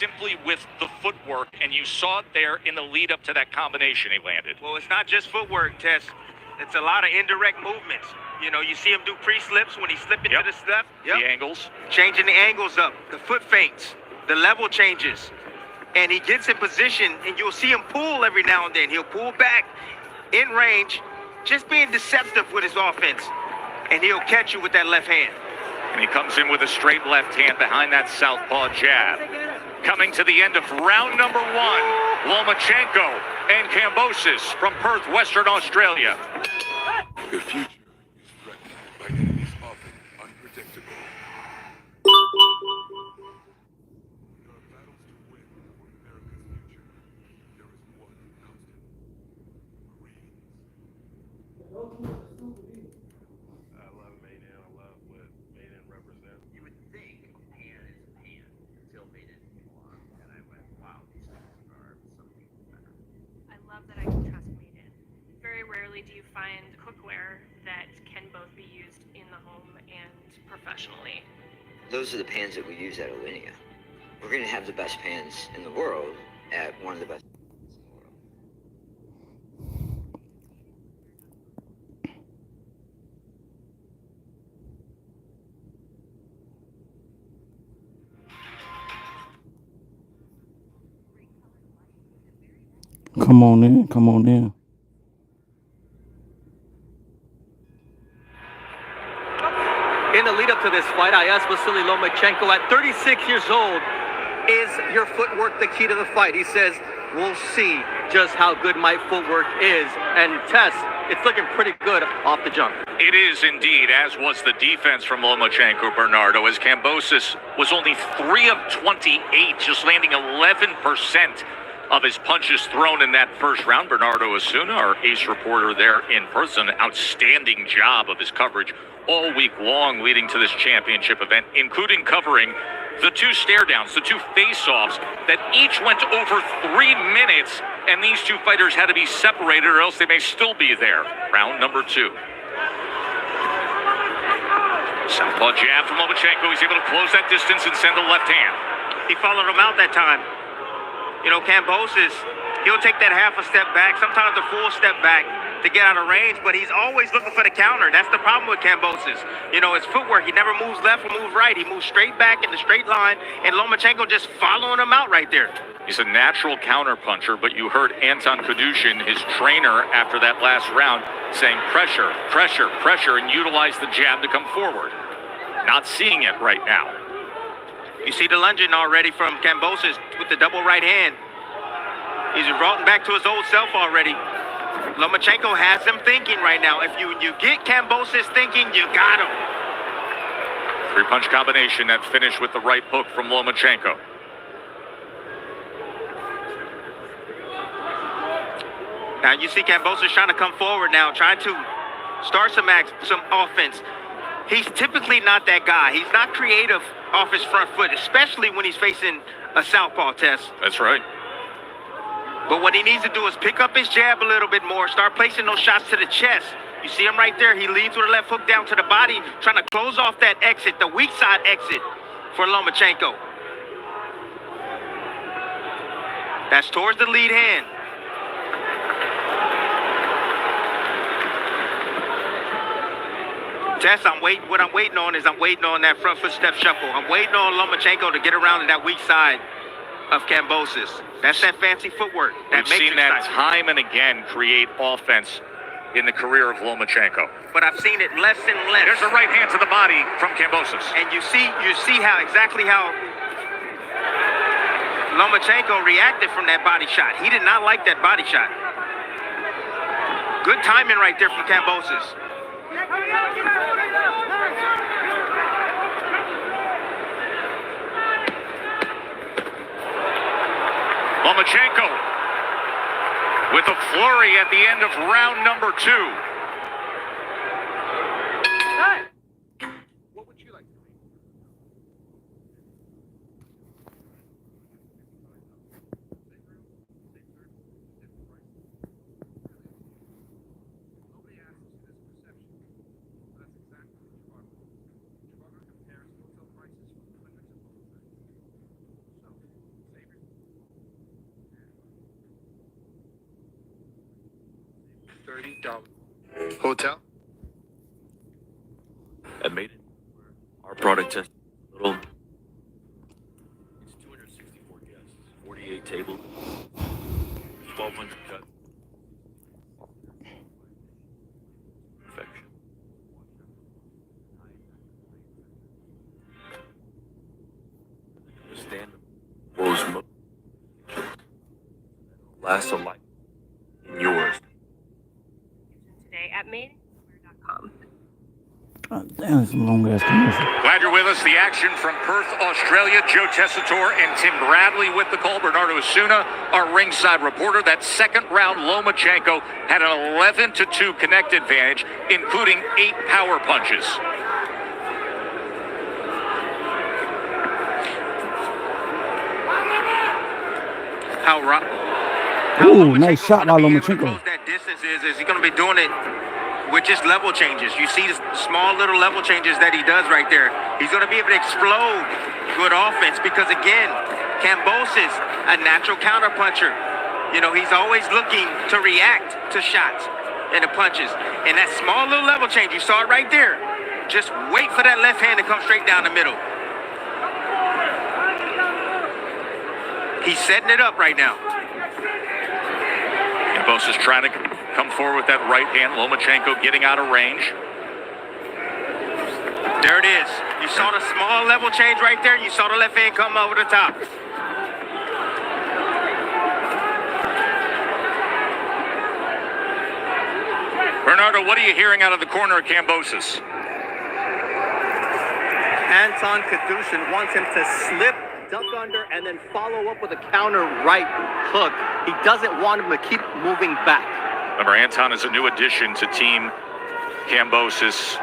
simply with the footwork, and you saw it there in the lead up to that combination he landed. Well, it's not just footwork, Tess. It's a lot of indirect movements. You know, you see him do pre-slips when he's slipping to the left. The angles. Changing the angles up, the foot feints, the level changes. And he gets in position, and you'll see him pull every now and then. He'll pull back in range, just being deceptive with his offense. And he'll catch you with that left hand. And he comes in with a straight left hand behind that southpaw jab. Coming to the end of round number 1, Lomachenko and Kambosos from Perth, Western Australia. The future is threatened by enemies often unpredictable. There are battles to win for America's future. There is one constant. Marines. I love Maiden. I love what Maiden represents. You would think a pan is a pan until Maiden came along, and I went, wow, these things are something better. I love that I can trust Maiden. Very rarely do you find cookware that can both be used in the home and professionally. Those are the pans that we use at Alinea. We're going to have the best pans in the world at one of the best pans in the world. Come on in, come on in. In the lead up to this fight, I asked Vasiliy Lomachenko, at 36 years old, is your footwork the key to the fight? He says, we'll see just how good my footwork is. And Tess, it's looking pretty good off the jump. It is indeed, as was the defense from Lomachenko, Bernardo, as Kambosos was only 3 of 28, just landing 11% of his punches thrown in that first round. Bernardo Osuna, our ace reporter there in person, an outstanding job of his coverage all week long leading to this championship event, including covering the 2 stare downs, the 2 face-offs that each went over 3 minutes, and these 2 fighters had to be separated or else they may still be there. Round number 2. Southpaw jab from Lomachenko. He's able to close that distance and send a left hand. He followed him out that time. You know, Kambosos, he'll take that half a step back, sometimes a full step back to get out of range, but he's always looking for the counter. That's the problem with Kambosos. You know, his footwork, he never moves left or moves right. He moves straight back in the straight line, and Lomachenko just following him out right there. He's a natural counter puncher, but you heard Anton Kadushin, his trainer, after that last round, saying pressure, pressure, pressure, and utilize the jab to come forward. Not seeing it right now. You see the lunging already from Kambosos with the double right hand. He's reverting back to his old self already. Lomachenko has him thinking right now. If you get Kambosos thinking, you got him. 3-punch combination that finished with the right hook from Lomachenko. Now you see Kambosos trying to come forward now, trying to start some offense. He's typically not that guy. He's not creative off his front foot, especially when he's facing a southpaw test. That's right. But what he needs to do is pick up his jab a little bit more, start placing those shots to the chest. You see him right there. He leads with a left hook down to the body, trying to close off that exit, the weak side exit for Lomachenko. That's towards the lead hand. Tess, what I'm waiting on is that front foot step shuffle. I'm waiting on Lomachenko to get around to that weak side of Kambosos. That's that fancy footwork. We've seen that time and again create offense in the career of Lomachenko. But I've seen it less and less. There's a right hand to the body from Kambosos. And you see exactly how Lomachenko reacted from that body shot. He did not like that body shot. Good timing right there from Kambosos. Lomachenko with a flurry at the end of round number 2. What would you like to read? Nobody asks you this perception, but that's exactly what Chicago is. Chicago compares hotel prices from hundreds of hotel sites. So, $30. Hotel? I made it. Our product test little. It's 264 guests, 48 tables, 1,200 cuts. Perfection. Understand the world's most last a life in yours. Today at maidenwear.com. Damn, it's a long ass commercial. Glad you're with us. The action from Perth, Australia. Joe Tessitore and Tim Bradley with the call. Bernardo Osuna, our ringside reporter. That second round, Lomachenko had an 11-2 connect advantage, including 8 power punches. Ooh, nice shot by Lomachenko. That distance is he going to be doing it with just level changes? You see the small little level changes that he does right there. He's going to be able to explode good offense because, again, Kambosos, a natural counter puncher. You know, he's always looking to react to shots and the punches. And that small little level change, you saw it right there. Just wait for that left hand to come straight down the middle. He's setting it up right now. Kambosos trying to come forward with that right hand. Lomachenko getting out of range. There it is. You saw the small level change right there. You saw the left hand come over the top. Bernardo, what are you hearing out of the corner of Kambosos? Anton Kadushin wants him to slip, duck under, and then follow up with a counter right hook. He doesn't want him to keep moving back. Remember, Anton is a new addition to Team Kambosos.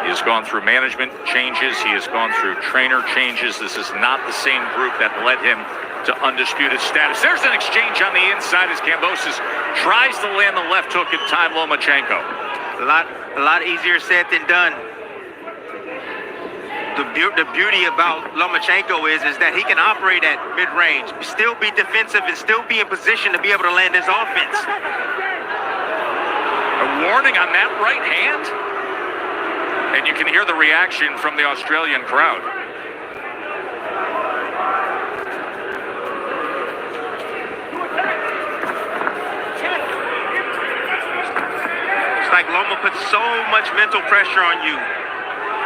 He has gone through management changes. He has gone through trainer changes. This is not the same group that led him to undisputed status. There's an exchange on the inside as Kambosos tries to land the left hook and time Lomachenko. A lot easier said than done. The beauty about Lomachenko is that he can operate at mid-range, still be defensive, and still be in position to be able to land his offense. A warning on that right hand. And you can hear the reaction from the Australian crowd. It's like Loma puts so much mental pressure on you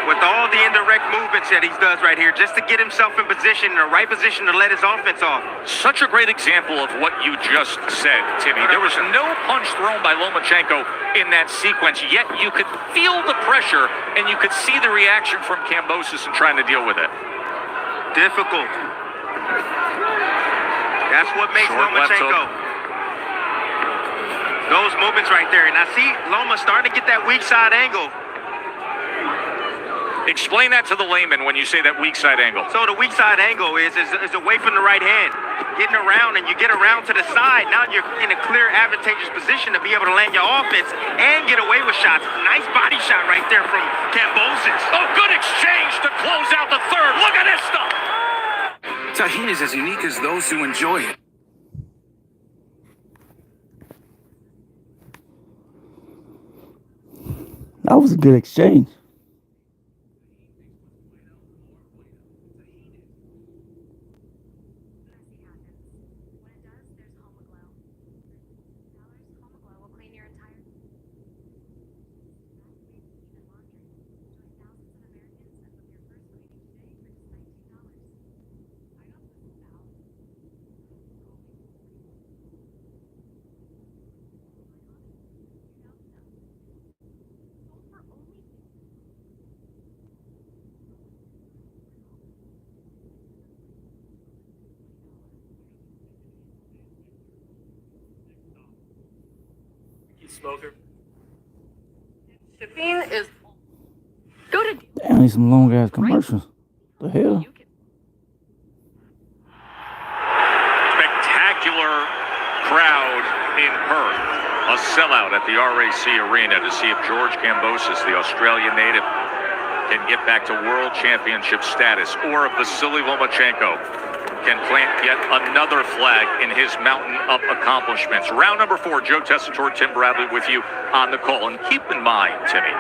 with all the indirect movements that he does right here, just to get himself in position, in the right position to let his offense off. Such a great example of what you just said, Timmy. There was no punch thrown by Lomachenko in that sequence, yet you could feel the pressure and you could see the reaction from Kambosos in trying to deal with it. Difficult. That's what makes Lomachenko. Those movements right there. And I see Loma starting to get that weak side angle. Explain that to the layman when you say that weak side angle. So the weak side angle is away from the right hand, getting around, and you get around to the side. Now you're in a clear, advantageous position to be able to land your offense and get away with shots. Nice body shot right there from Kambosos. Oh, good exchange to close out the third. Look at this stuff. Tajin is as unique as those who enjoy it. That was a good exchange. Smoker. Shipping is. Go to. Damn, these some long ass commercials. The hell? Spectacular crowd in Perth. A sellout at the RAC Arena to see if George Kambosos, the Australian native, can get back to world championship status, or if Vasiliy Lomachenko can plant yet another flag in his mountain of accomplishments. Round number 4, Joe Tessitore, Tim Bradley with you on the call. And keep in mind, Timmy,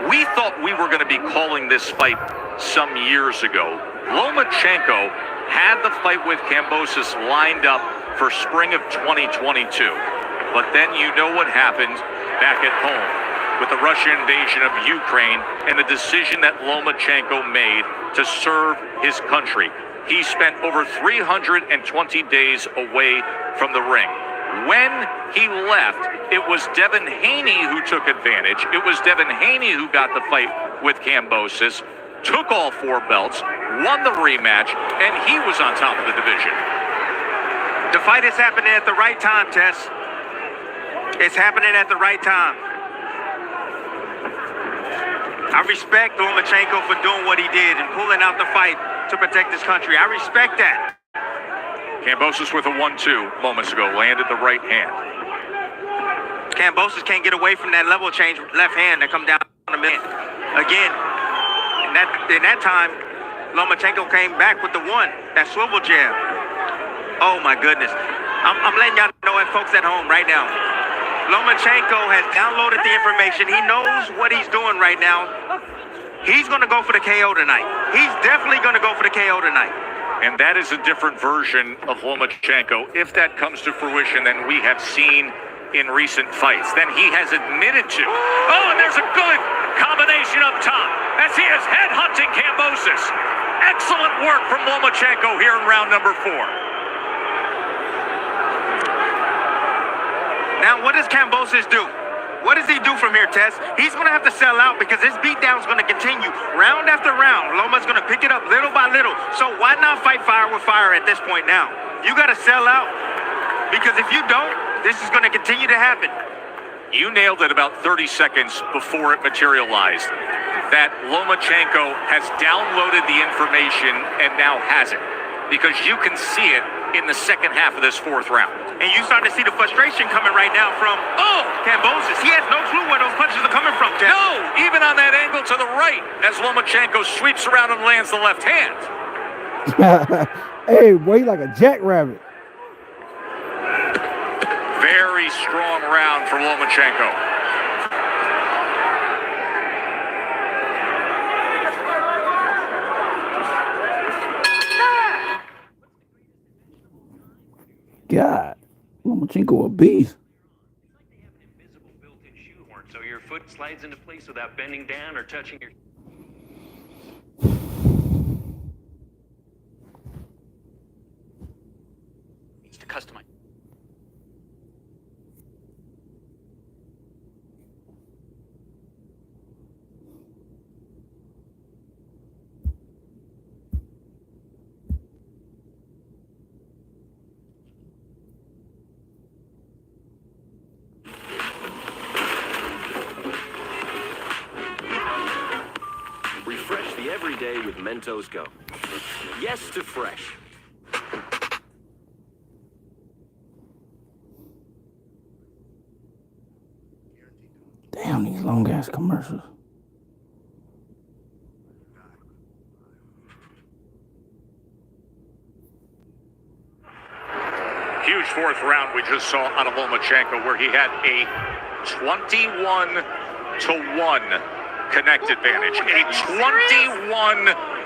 we thought we were going to be calling this fight some years ago. Lomachenko had the fight with Kambosos lined up for spring of 2022. But then you know what happened back at home with the Russian invasion of Ukraine and the decision that Lomachenko made to serve his country. He spent over 320 days away from the ring. When he left, it was Devin Haney who took advantage. It was Devin Haney who got the fight with Kambosos, took all 4 belts, won the rematch, and he was on top of the division. The fight is happening at the right time, Tess. It's happening at the right time. I respect Lomachenko for doing what he did and pulling out the fight to protect his country. I respect that. Kambosos with a 1-2 moments ago, landed the right hand. Kambosos can't get away from that level change left hand that come down a minute. Again, in that time, Lomachenko came back with the 1, that swivel jab. Oh my goodness. I'm letting y'all know, and folks at home right now, Lomachenko has downloaded the information. He knows what he's doing right now. He's going to go for the KO tonight. He's definitely going to go for the KO tonight. And that is a different version of Lomachenko, if that comes to fruition, than we have seen in recent fights, than he has admitted to. Oh, and there's a good combination up top as he is headhunting Kambosos. Excellent work from Lomachenko here in round number 4. Now, what does Kambosos do? What does he do from here, Tess? He's going to have to sell out because this beatdown is going to continue round after round. Loma's going to pick it up little by little. So why not fight fire with fire at this point now? You got to sell out because if you don't, this is going to continue to happen. You nailed it about 30 seconds before it materialized. That Lomachenko has downloaded the information and now has it, because you can see it in the second half of this 4th round. And you starting to see the frustration coming right now from Kambosos. He has no clue where those punches are coming from, Tess. No, even on that angle to the right, as Lomachenko sweeps around and lands the left hand. Hey, boy, like a jackrabbit. Very strong round for Lomachenko. God, Lomachenko a beast. They have an invisible built-in shoehorn, so your foot slides into place without bending down or touching your... Needs to customize. Refresh the everyday with Mentos Go. Yes to fresh. Damn, these long ass commercials. Huge 4th round we just saw out of Lomachenko, where he had a 21-1 connect advantage. A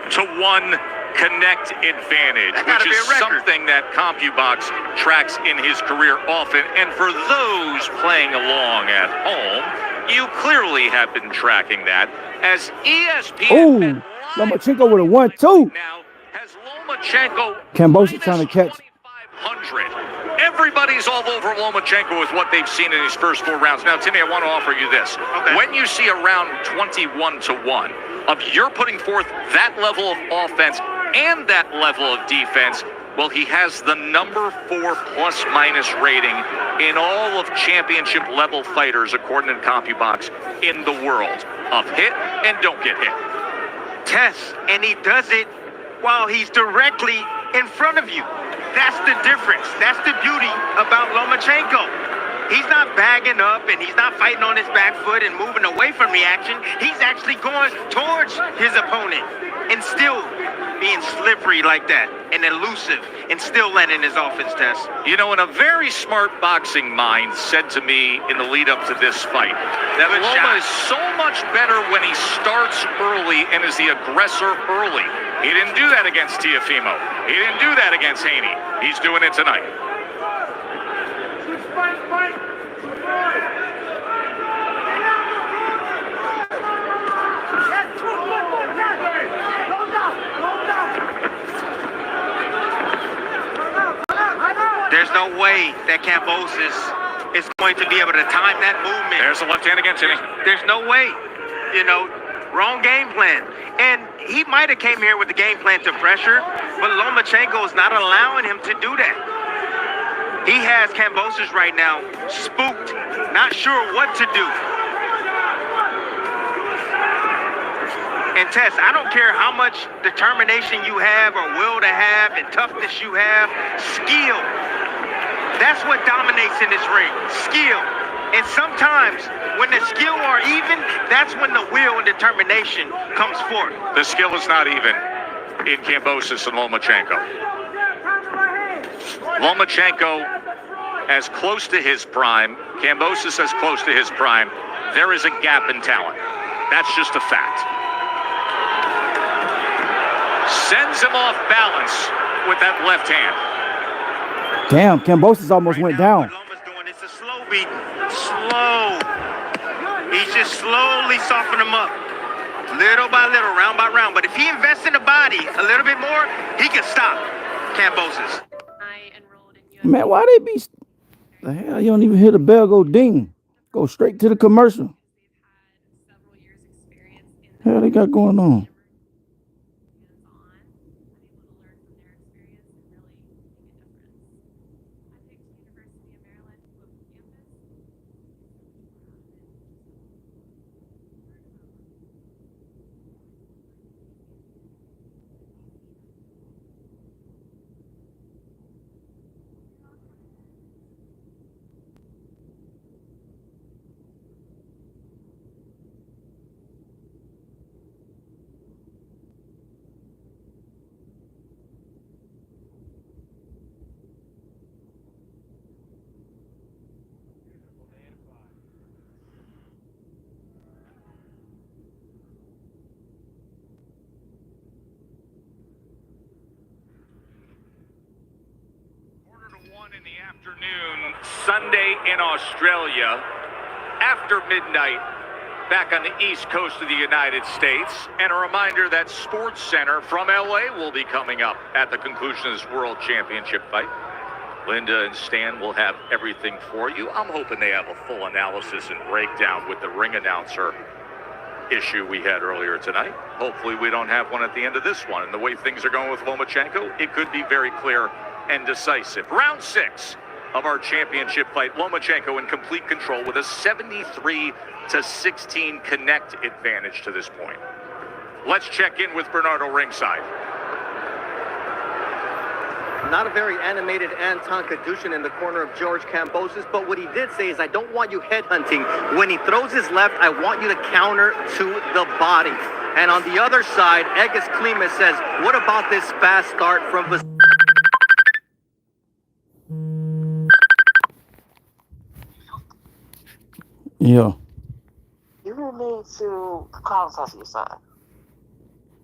21-1 connect advantage, which is something that CompuBox tracks in his career often. And for those playing along at home, you clearly have been tracking that, as ESPN. Oh, Lomachenko with a 1-2. Now has Lomachenko. Kambosos trying to catch. 2,500. Everybody's all over Lomachenko with what they've seen in his first 4 rounds. Now, Timmy, I want to offer you this. Okay. When you see a round 21-1 of you're putting forth that level of offense and that level of defense, well, he has the number 4 plus-minus rating in all of championship-level fighters, according to CompuBox, in the world of hit and don't get hit. Tess, and he does it while he's directly in front of you. That's the difference. That's the beauty about Lomachenko. He's not bagging up and he's not fighting on his back foot and moving away from reaction. He's actually going towards his opponent and still being slippery like that and elusive and still landing his offense test. You know, and a very smart boxing mind said to me in the lead up to this fight that Loma is so much better when he starts early and is the aggressor early. He didn't do that against Teofimo. He didn't do that against Haney. He's doing it tonight. There's no way that Kambosos is going to be able to time that movement. There's the left hand again, Jimmy. There's no way. You know, wrong game plan. And he might have came here with the game plan to pressure, but Lomachenko is not allowing him to do that. He has Kambosos right now spooked, not sure what to do. And Tess, I don't care how much determination you have or will to have and toughness you have, skill. That's what dominates in this ring, skill. And sometimes when the skill are even, that's when the will and determination comes forth. The skill is not even in Kambosos and Lomachenko. Lomachenko as close to his prime, Kambosos as close to his prime. There is a gap in talent. That's just a fact. Sends him off balance with that left hand. Damn, Kambosos almost went down. What Loma's doing, it's a slow beat. Slow. He's just slowly softening him up. Little by little, round by round. But if he invests in the body a little bit more, he can stop Kambosos. I enrolled in UFC. Man, why they be... The hell, you don't even hear the bell go ding. Go straight to the commercial. They've had several years experience in the Hell, they got going on. In the afternoon, Sunday in Australia, after midnight, back on the east coast of the United States. And a reminder that Sports Center from LA will be coming up at the conclusion of this World Championship fight. Linda and Stan will have everything for you. I'm hoping they have a full analysis and breakdown with the ring announcer issue we had earlier tonight. Hopefully we don't have one at the end of this one. And the way things are going with Lomachenko, it could be very clear and decisive. Round 6 of our championship fight. Lomachenko in complete control with a 73-16 connect advantage to this point. Let's check in with Bernardo ringside. Not a very animated Anton Kadushin in the corner of George Kambosos, but what he did say is, I don't want you headhunting. When he throws his left, I want you to counter to the body. And on the other side, Egis Klimas says, what about this fast start from Vasiliy? Yeah. You need to call us off your son.